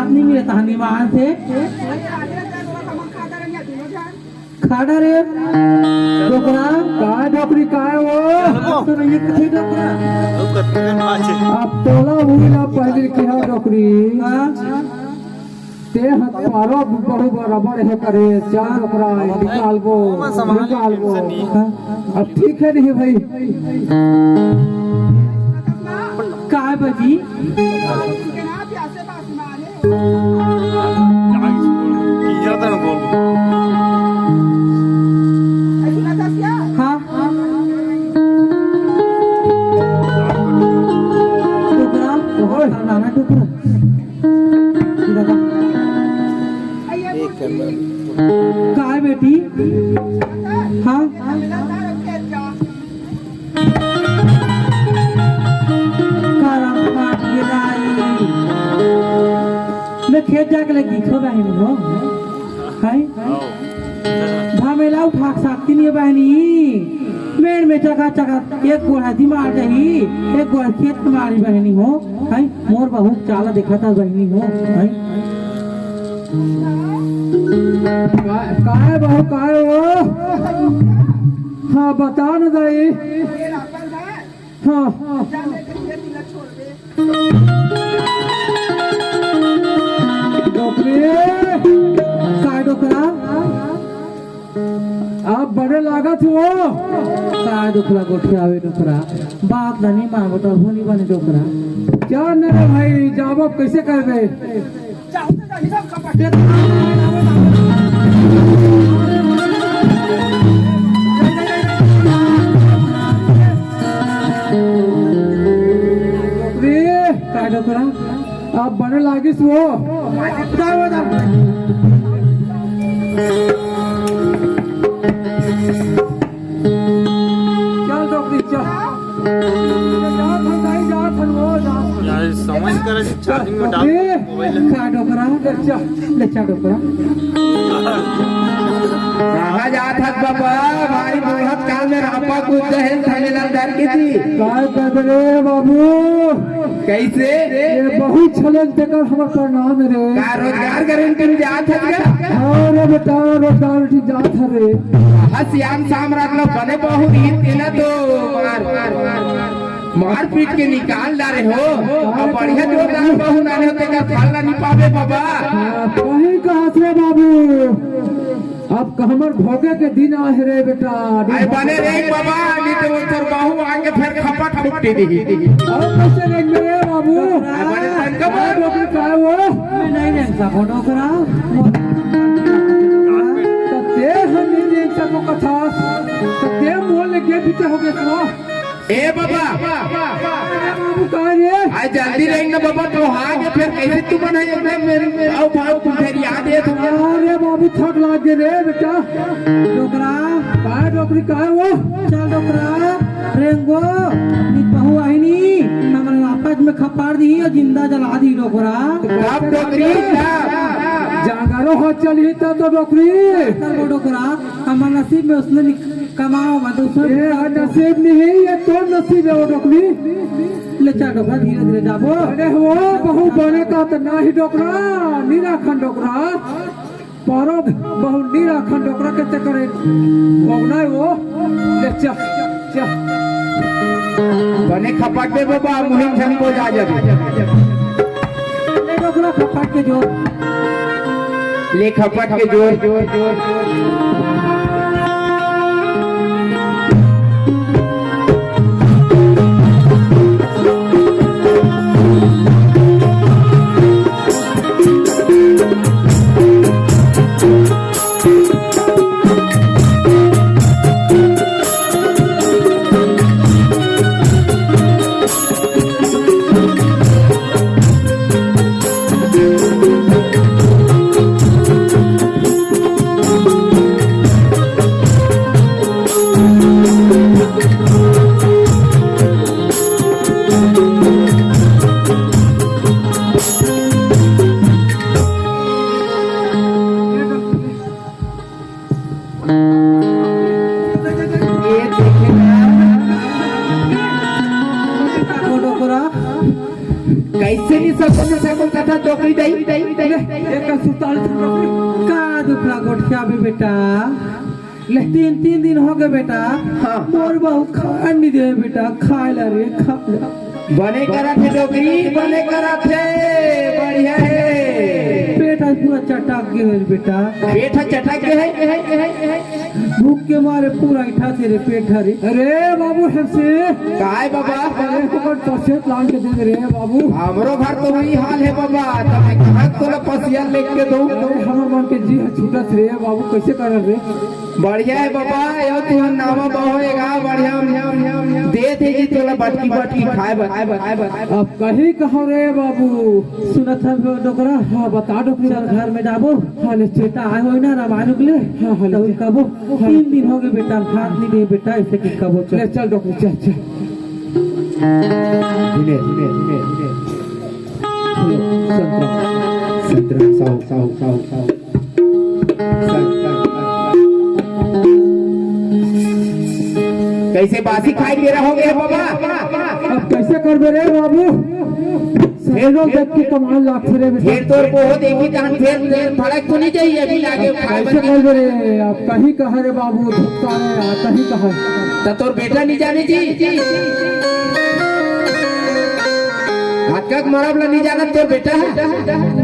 हाथ नहीं मिले तहानी वहां से खाड़ा रे डोकरा का डोकरी का है वो तो नहीं कथी डोकरा अब तोला हुईला पहले की है डोकरी ते हाथ पारो बहु बराबर है करे चार डोकरा निकाल गो अब ठीक है नहीं भाई काय बजी हाँ डोकरा नाना डोकरा काय बेटी हाँ मैं खेत जाके लगी खो बहनी हो हाय भामेला उठा सकती नहीं बहनी मेड़ में चका चका एक गोड़ा दिमाग रही एक गोड़ा खेत तुम्हारी बहनी हो हाय मोर बहू चाला देखा था बहनी हो हाय काय बहु काय वो हाँ बता न दाई हाँ डोकरी काय डोकरा आप बड़े लागत हो काय डोकरा गोठे आवे डोकरा बात नहीं मांगो तो होनी बने डोकरा क्या नहीं भाई जाबो कैसे कर गए काय डोकरा आप बड़े लागिस वो चल डोकरी चल समझ कर चार्जिंग में डाल मोबाइल काय डोकरा ले चा डोकरा कहाँ जात हत बाबा भाई बुढ़त काल में रापा कूद दहन थानेदार डर की थी काय कर रे बाबू कैसे ये बहुत छलन तेकर हमर प्रणाम रे का रोजगार करें कर जात हत का अरे बेटा रोजगार उठी जात है रे हसियाम शाम रात लो बने बहु रीत के ना तो मार पीट के निकाल डाले हो और बढ़िया जोरदार बहु नाने होते का थाला नहीं पावे बाबा कहीं कहा रे बाबू अब हमर भोगे के दिन आए रे बेटा आए बने रे बाबा नहीं तो तोर बहु आके फिर खपट फुटी दी और कैसे रे मेरे बाबू बने तनका डोकरी का है वो नहीं नहीं सको डोकरा ते हम नहीं देख सको कथा ते मोल के पीछे हो गए तो ए बाबा बाबू कहा रे आज जल्दी रहेंगे बाबा तो आगे फिर कैसे तू बना एकदम मेरे आओ भाव तुम फिर याद है तुम्हें अरे बाबू थक लाग गए रे बेटा डोकरा का डोकरी का है वो चल डोकरा रेंगो नी बहू आई नी हमारे आपस में खपाड़ दी और जिंदा जला दी डोकरा कब डोकरी जागरो हो चली तो डोकरी वो डोकरा हमारे नसीब में उसने कमाओ मत उसने ये नसीब नहीं ये तो नसीब है वो डोकरी ले चल डोकरा धीरे धीरे जाबो अरे वो बहु बने का तो ना ही डोकरा नीरा खंड डोकरा पारो बहु नीरा खंड डोकरा कैसे करे भोगना है वो ले चल चल बने खपट दे बाबा मुहिम छन को जा जाबी ले डोकरा खपाट के जोर ले खपट के जोर जोर जोर दई एक सुताल का दुखला गोठिया में बेटा ले 3 दिन हो गए बेटा। हाँ। मोर बहू खा नहीं दे बेटा, खा ला रे खा ला। बने करा थे डोकरी, बने करा थे, बढ़िया है। पेट आज पूरा चटक गए है बेटा, पेट चटक गए है। भूख के मारे पूरा इठा तेरे पेट हरे। अरे बाबू हमसे काय बाबा अरे तो पसेट लान के दे रे बाबू। हमरो घर तो वही हाल है बाबा, तो मैं कहाँ तोला पसिया लेके दो। अरे हमर मन के जी छूटत रे बाबू, कैसे कर रे? बढ़िया है बाबा, यो तू नामा बहुएगा बढ़िया दे दे जी तोला बटकी बटकी खाए बस। अब कहीं कहो रे बाबू। सुनत है डोकरा? हाँ बता डोकरी। चल घर में जाबो। हाँ ले बेटा आए हो ना रामायण के लिए। हाँ हाँ तो कबो 3 दिन हो गए बेटा, हाथ नहीं दे बेटा, ऐसे कि कबो ले चल डोकरी चल चल। संतरा साउ कैसे बासी खाई दे रहा होगे बाबा? अब कैसे कर बे रे बाबू? लोग देख के कमाल लाख रे फिर तोर को हो देखी जान, फिर फड़क तो नहीं चाहिए अभी लागे खाए कैसे कर बे रे? अब कहीं कहा रे बाबू, धुक्का रे कहीं कहा। तो तोर बेटा नहीं जाने जी हक मरबला नहीं जाना तोर बेटा है।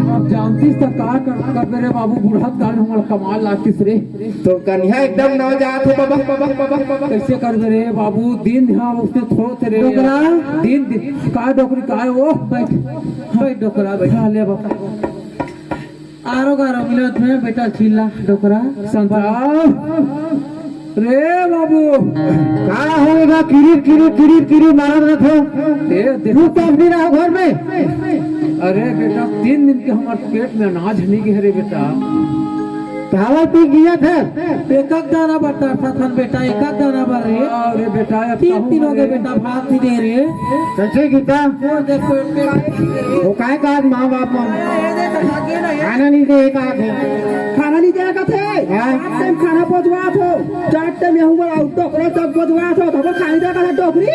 अब जानती सरकार कर बे रे बाबू, बुढ़त काल हमारा कमाल लाखिस रे। तो कन्या एकदम नवजात है बाबा। कैसे कर बे रे बाबू? दिन ध्यान उसने थोड़ो तेरे डोकरा दिन का डोकरी का है वो? बैठ बैठ डोकरा बैठ। हाँ ले बाबा। आरो गारो मिलत में बेटा चिल्ला डोकरा। संतरा रे बाबू का होएगा? किरी मारत रखो। ए तू तो अपनी रहो घर में। अरे बेटा 3 दिन के हमारे पेट में अनाज नहीं गए रे बेटा। चावल पी गया था, एक दाना बता था बेटा, एक दाना भर रे। अरे बेटा 3 दिन हो गए बेटा, भात नहीं दे रे। कैसे गीता वो देखो वो काय का माँ बाप खाना नहीं दे का थे, खाना नहीं देगा थे। 8 टाइम खाना पहुंचवा थो, 4 टाइम यहाँ पर टोकरा सब पहुंचवा थो, तो खाने देगा ना टोकरी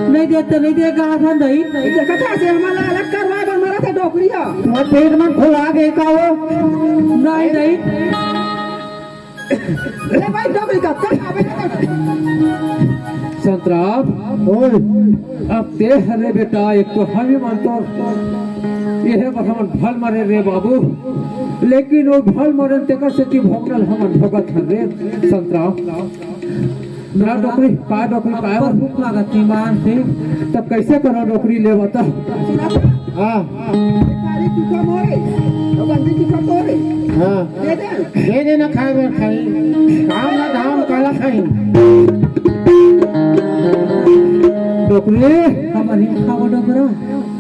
नहीं देगा था नहीं देखा था से हमारा अलग करवा कर मारा था टोकरी है। तो पेट में खुला गए का वो नहीं अरे भाई टोकरी का संतराम अब देख रे बेटा, एक तो हम ही मानतो ये हम भल मरे रे बाबू, लेकिन वो भल मरन तेकर से की भोगल हम भगत हन रे संतराम। मेरा डोकरी का पर भूख लागत ईमान से। तब कैसे करो डोकरी ले बता। हाँ सारी चीज़ मोरे तो बंदी की खतोरे हाँ दे दे ना खाए में खाई काम ना धाम काला खाई डोकरी हमारी खाओ डोकरा।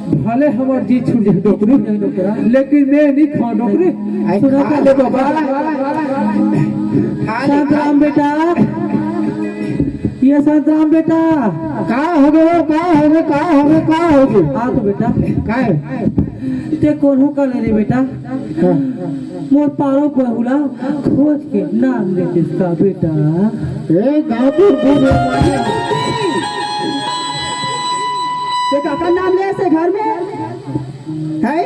भले हमार जी छूट जाए डोकरी, लेकिन मैं नहीं खाऊं डोकरी। खा ले बाबा, संतराम बेटा, ये संतराम बेटा का हो गए आ तो बेटा का ते कौन हो का ले रे बेटा? मोर पारो बहुला खोज के नाम ले जिसका बेटा। ते काका नाम ले ऐसे घर में है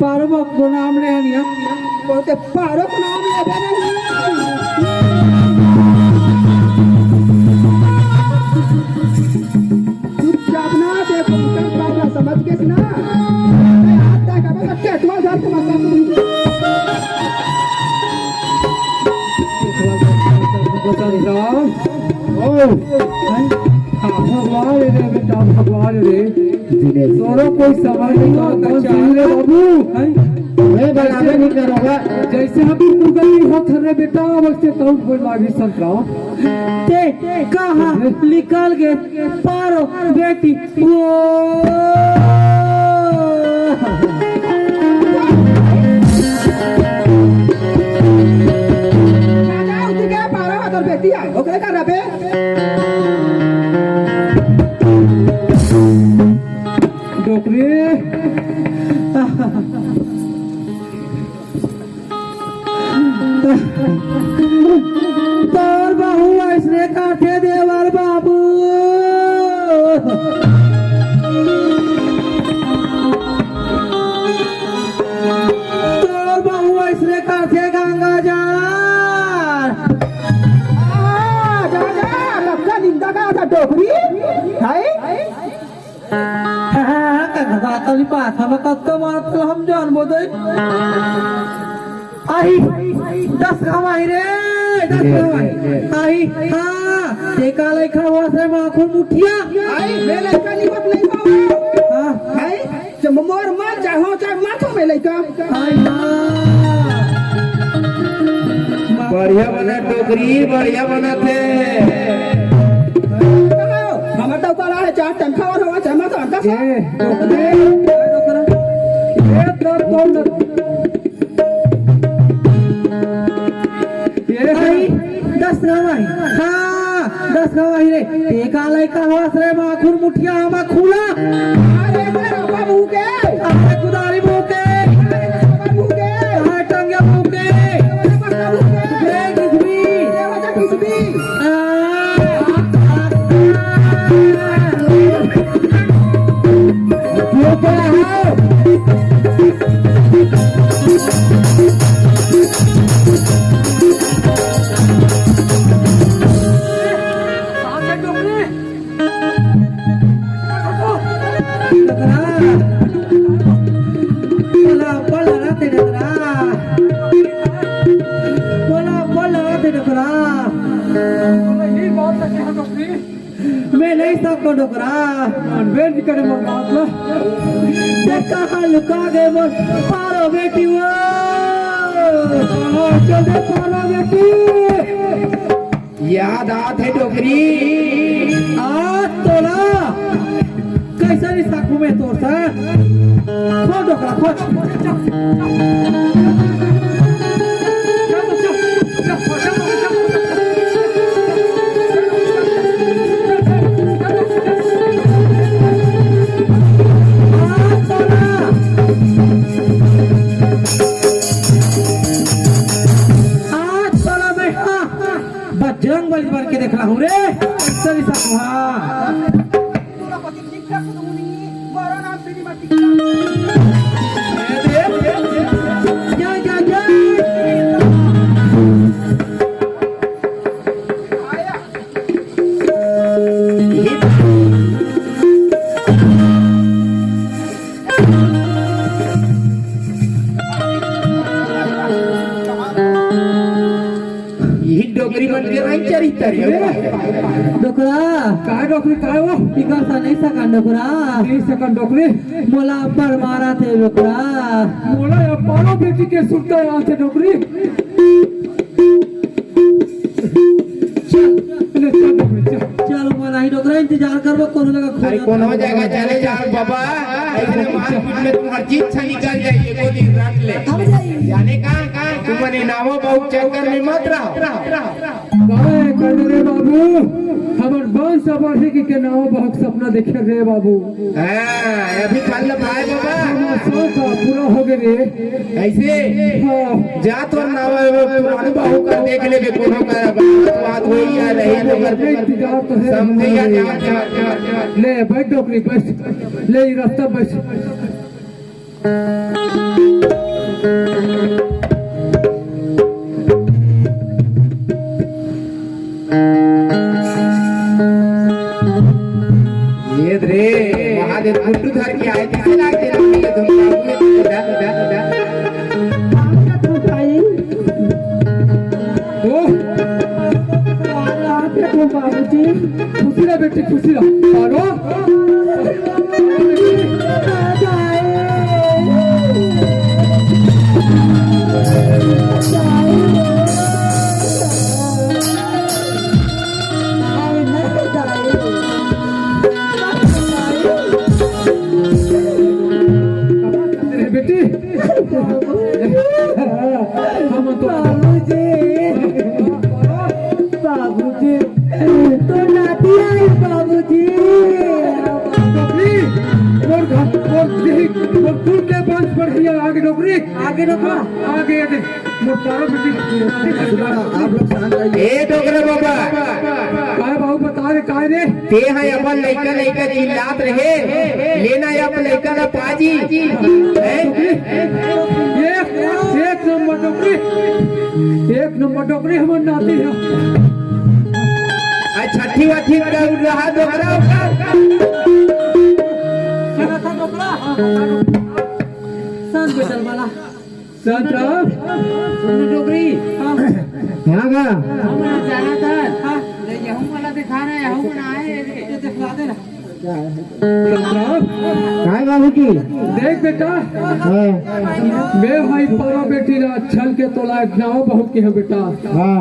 पारो को नाम ले हनिया तो ते पारो को नाम ले दे नहीं। चुपचाप ना देखो मुझे समझ के ना आता का बस केटवा घर के मत भगवान रे बेटा, भगवान रे तोरा कोई समझ नहीं रे बाबू। मैं बराबर नहीं करूँगा, जैसे हम गली होत रे बेटा वैसे तो कोई लागी संतराम। ते कहाँ निकल गए पारो बेटी वो बेटी है ओकरे का रबे डोकरी तोर बहू ऐसने काठे देवर बाबू। लेकर से गंगा जा कब्जा निंदा का था टोकरी है तरी पास हम कत्तो मारत हम जान बोदे आई 10 कमाई रे 10 कमाई आई हां ते का लेखा वासे माखुन मुठिया आई मैं लड़का निमक नहीं पाऊं हां है जब मोर मार चाहो चाहे माथो में लड़का आई हां बढ़िया बना टोकरी बढ़िया बना थे हमारे तो ऊपर आए चार टन खावा हुआ चाहे माथो अंडा ये आई 10 कमाई हां 10 कमाई रे ते का लेखा वासे माखुन मुठिया हम खुला अरे तेरा बाबू के अरे कुदारी मुके बाबू के हां टंगे मुके बाबू के किसबी वजह किसबी ये क्या है मैं नहीं सकता डोकरा बेंच करे मगला देखा लुका गए मोर पारो बेटी वो चल दे पारो बेटी याद आत है टोकरी आज तोला कैसा नहीं सकू मैं तोर सा खो डोकरा खो बजरंग बली बन के देखला हूँ रे सही सकू हाँ जय जय जय टोकरी बन के रंग चरित्र डोकरा काय डोकरी काय वो इकर सा नहीं सका डोकरा 30 सेकंड डोकरी मोला पर मारा थे डोकरा मोला या पारो बेटी के सुनता यहाँ से डोकरी चलो मोला ही डोकरा इंतजार करबो कोनो लगा अरे खोज कोनो जगह चले जा बाबा ऐसे मारपीट में तुम्हारी जीत छा निकल जाएगी को दिन रख ले जाने कहां तुम्हारे नामों बहुत चक्कर में मत रहो काय कर रे बाबू हमर वंश बढ़े के नाम बहुत सपना देखे रे बाबू हां अभी कल भाई बाबा हमारा शौक पूरा हो गए रे ऐसे हाँ जा तो नाम पुराने बाहू का देख ले कोनो का बात होई या रही तो इंतजार तो है समझे या जा ले बैठ डोकरी बैठ ले रास्ता बैठ ये रे महादेव कुट्टू धर के आए थे लागते रही तुम बाबूजी खुशी रहा बेटी खुशी रहा पारो बेटी हम तो बाबूजी तो नाती आई बाबूजी और दूर के बंद पड़ गया आगे डोकरी आगे डोकरा आगे आगे मोर पारो बेटी आप लोग शांत रहिए ए डोगरा बाबा काय बाबू बता रे काय रे ते है अपन लइका लइका चिल्लात रहे लेना है अपन लइका ना पाजी एक नंबर डोकरी एक नंबर डोकरी हमार नाती है। छठी वठी कर रहा डोकरा खाना था डोकरा सन बेटर वाला संतराम डोकरी हाँ यहाँ का हमारा जाना था हाँ ले गेहूं वाला दिखा रहे हैं हम आए ये दिखला दे ना संतराम काय बाबू की देख बेटा हाँ मैं भाई पारा बेटी ना छल के तोला गाँव बहुत के है बेटा हाँ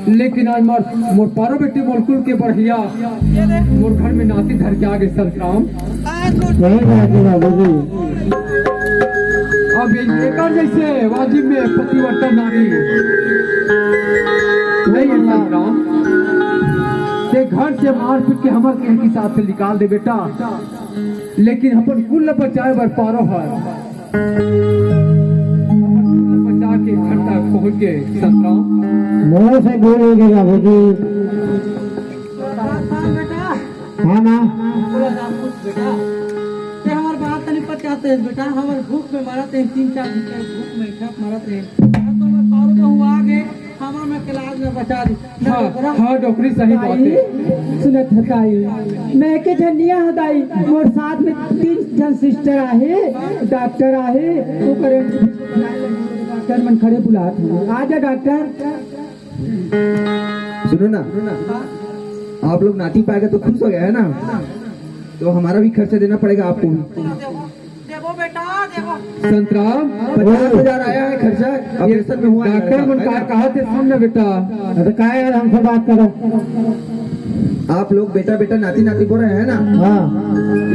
लेकिन आज मोर पारो बेटी मोरकुल के बढ़िया मोर घर में नाती धर के आगे संतराम सही बात है बाबू जी अब ये एकर जैसे वाजिब में पतिवर्तन नारी नहीं है संतराम के घर से मार पीट के हमर के हिसाब से निकाल दे बेटा लेकिन अपन कुल न बचाए बर पारो है बचा के घर तक पहुंच गए संतराम मोर से बोलेंगे बाबू जी बेटा हाँ ना थोड़ा सा कुछ बेटा ये हमार बात नहीं पचाते हैं बेटा हमार भूख में मरते हैं 3-4 दिन के भूख में खप मरते हैं तो मैं पारो तो हुआ आगे हमार में क्लास में बचा दी हाँ डॉक्टरी सही बात है सुनत हताई मैं के धनिया हताई मोर साथ में 3 जन सिस्टर आहे डॉक्टर आहे तो करे डॉक्टर मन खड़े बुलात हैं आजा डॉक्टर सुनो ना आप लोग नाती पाएगा तो खुश हो गया है ना तो हमारा भी खर्चा देना पड़ेगा आपको देखो बेटा देखो संतराम 50,000 आया है खर्चा ऑपरेशन में हुआ है। डॉक्टर मन कहा थे सुन बेटा तो काय यार हमसे बात करो आप लोग बेटा बेटा नाती नाती बोल रहे हैं ना हाँ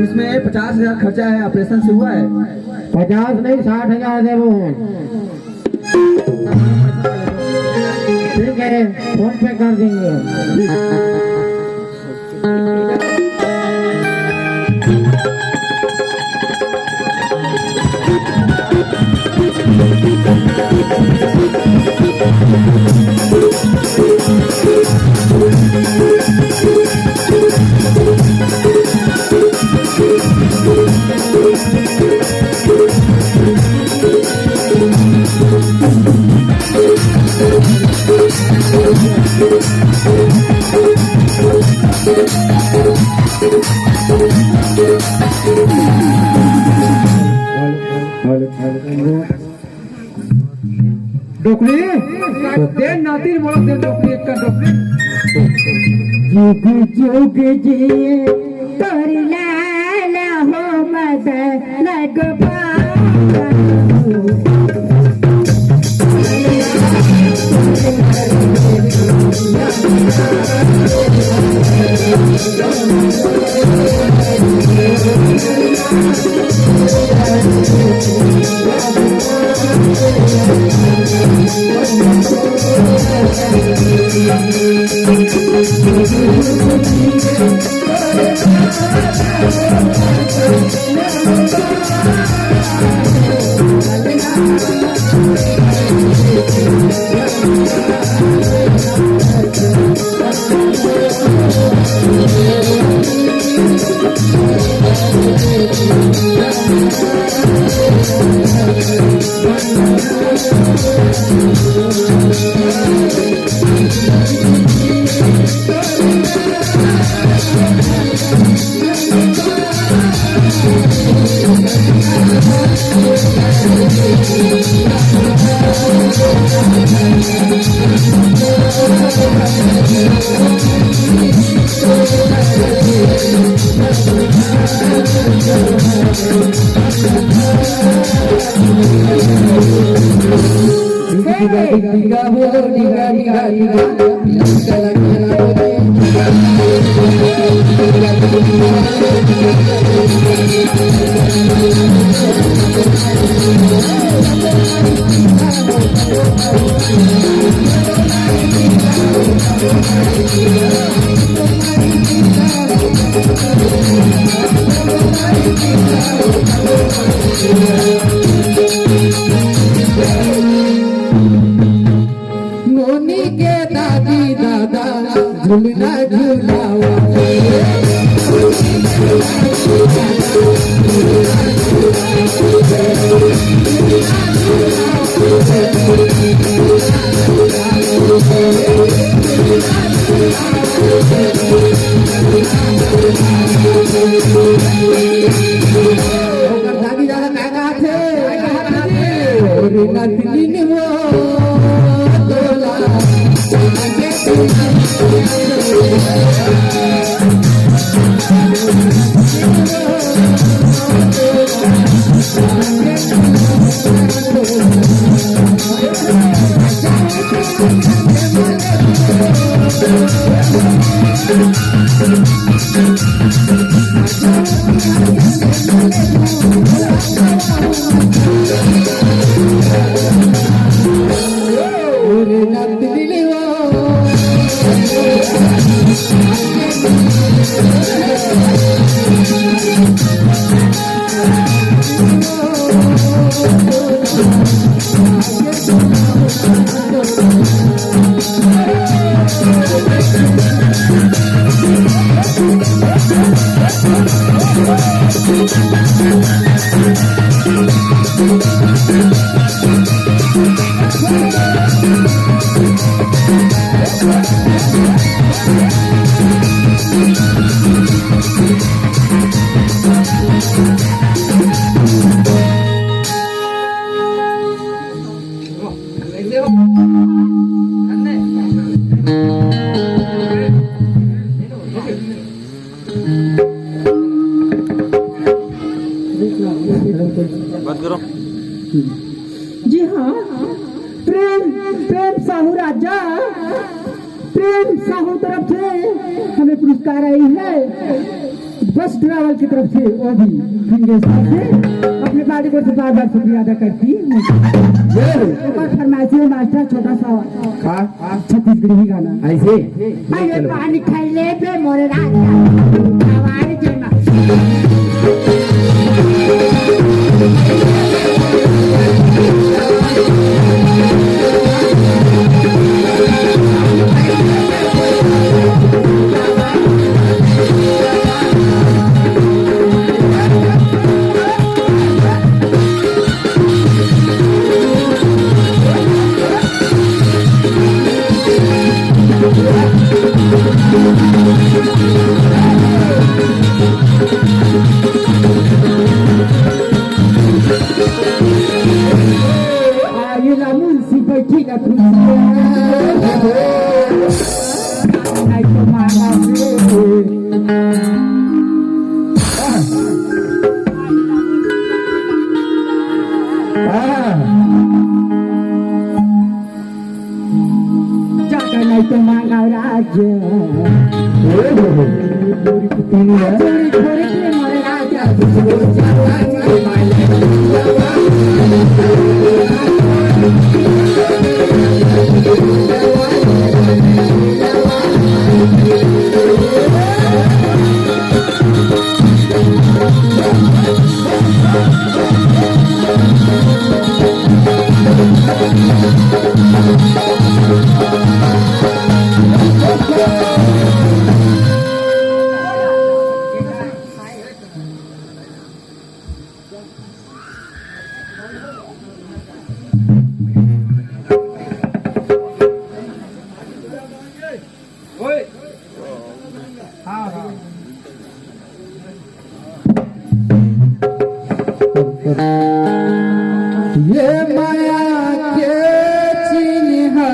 इसमें 50,000 खर्चा है ऑपरेशन से हुआ है 50 नहीं 60,000 दे वो ठीक है फोन पे कर देंगे डॉक्टरी दे नाती बोलो दे डॉक्टरी एक का डॉक्टरी जुग जुग जिए तोर लाल हो मद लगवाओ मोनी के दादी दादा झूलना झूलावा Thank you. ओरे नदली वो दोला ओरे नदली वो बात करो। जी हाँ, प्रेम प्रेम साहू राजा, प्रेम साहू तरफ से हमें पुरस्कार आई है, बस ट्रैवल की तरफ से, वो भी फिंगर साहब से अपने पार्टी को बार बार शुक्रिया अदा करती हूँ। फरमाइशी में मास्टर छोटा सा छत्तीसगढ़ी गाना ऐसे पानी खैले पे मोरे राजा हमारे जन्म तो मांगा राज्य ये माया के चिन्हा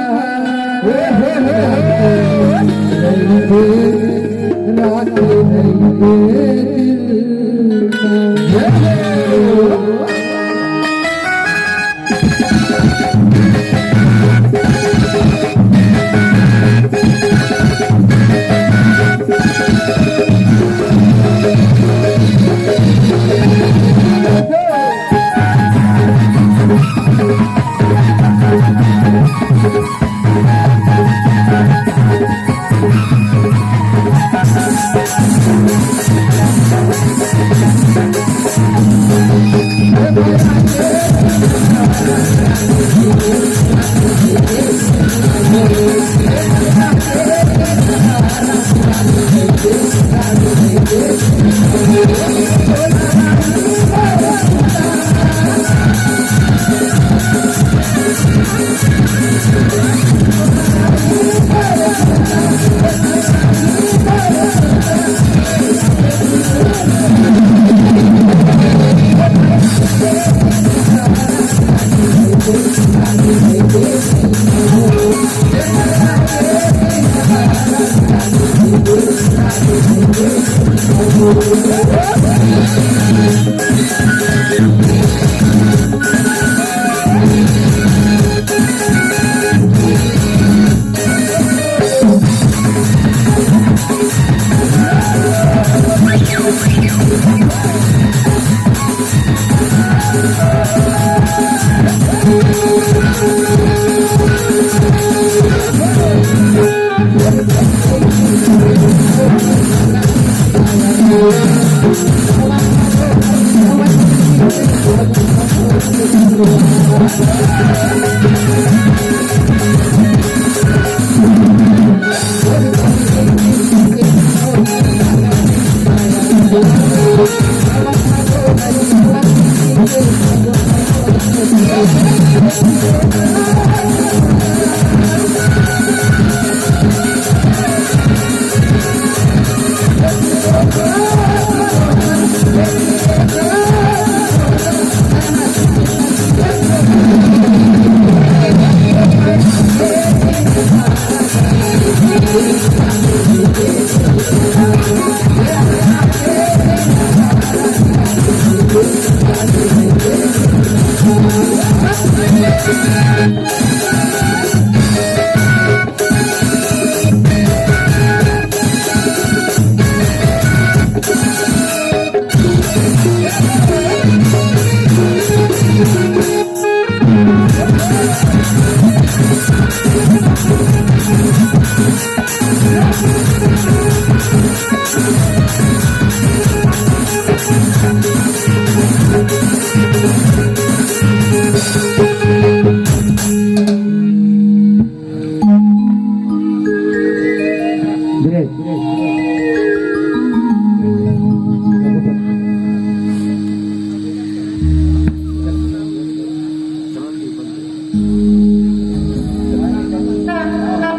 Thank you.